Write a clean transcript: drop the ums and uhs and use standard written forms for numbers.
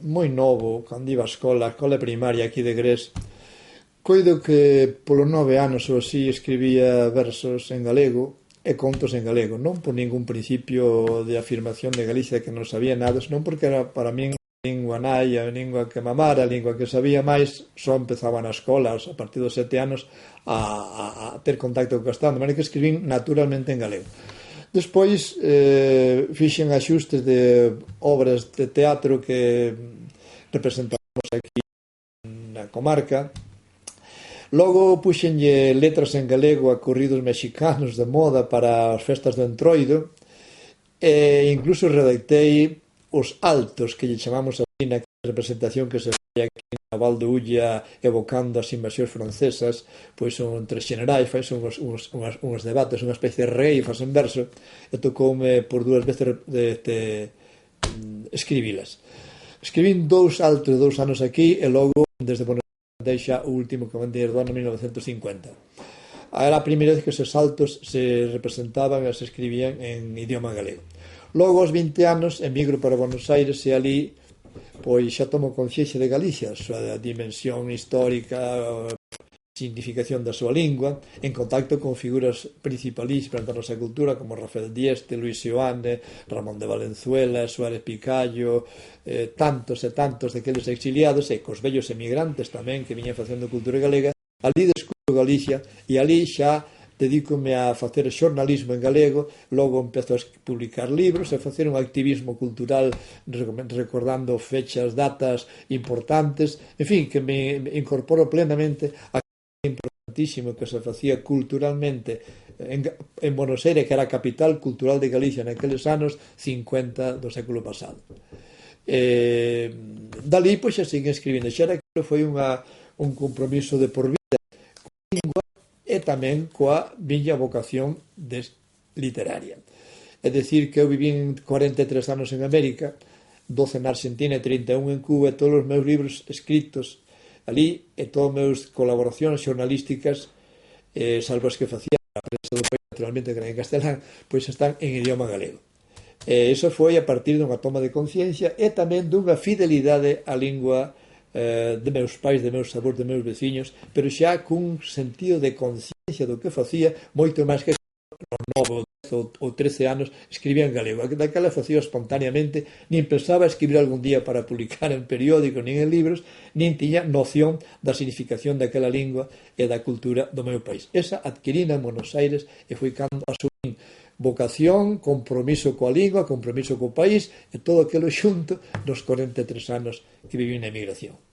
moi novo, cando iba á escola primaria aquí de Gres, coido que polos 9 anos ou así escribía versos en galego e contos en galego, non por ningún principio de afirmación de Galicia que non sabía nada, senón porque era para min a lingua nai, a lingua que mamara, a lingua que sabía máis, só empezaba na escola a partir dos 7 anos a ter contacto co castelán, de maneira que escribín naturalmente en galego. Despois fixen axustes de obras de teatro que representamos aquí na comarca. Logo puxenlle letras en galego a corridos mexicanos de moda para as festas do Entroido e incluso redactei os altos que lle chamamos así na representación que se fai aquí na Val de Ulla evocando as invasións francesas, pois son tres generais, fai son uns debates, unha especie de reifas en verso, e tocoume por 2 veces escribilas. Escribín 2 altos de 2 anos aquí e logo desde Buenos deixa o último que mandei do ano 1950. Era a primeira vez que esos saltos se representaban e se escribían en idioma galego. Logo, aos 20 anos, emigro para Buenos Aires e ali pois xa tomo conciencia de Galicia, a súa dimensión histórica, significación da súa lingua, en contacto con figuras principalísimas da nosa cultura como Rafael Dieste, Luis Seoane, Ramón de Valenzuela, Suárez Picallo, tantos e tantos daqueles exiliados e cos vellos emigrantes tamén que viñan facendo cultura galega. Ali descubro Galicia e ali xa dedícome a facer xornalismo en galego, logo empezo a publicar libros e facer un activismo cultural recordando fechas, datas importantes, en fin, que me incorporo plenamente a importantísimo que se facía culturalmente en Buenos Aires, que era a capital cultural de Galicia naqueles anos 50 do século pasado. Dalí, pois, xa seguí escribindo. Xa era que foi un compromiso de por vida coa lingua e tamén coa miña vocación literaria. É dicir, que eu viví 43 anos en América, 12 na Argentina e 31 en Cuba, e todos os meus libros escritos ali e todas as meus colaboracións xornalísticas, salvo as que facía a prensa do país, naturalmente que era en castelán, pois están en idioma galego. Iso foi a partir dunha toma de conciencia e tamén dunha fidelidade á lingua de meus pais, de meus avós, de meus veciños, pero xa cun sentido de conciencia do que facía, moito máis que nos 9 ou 13 anos escribía en galego. Daquela facía espontaneamente, nin pensaba escribir algún día para publicar en periódicos, nin en libros, nin tiña noción da significación daquela lingua e da cultura do meu país. Esa adquirina en Buenos Aires e foi cando asumín vocación, compromiso coa lingua, compromiso co país e todo aquilo xunto nos 43 anos que viví na emigración.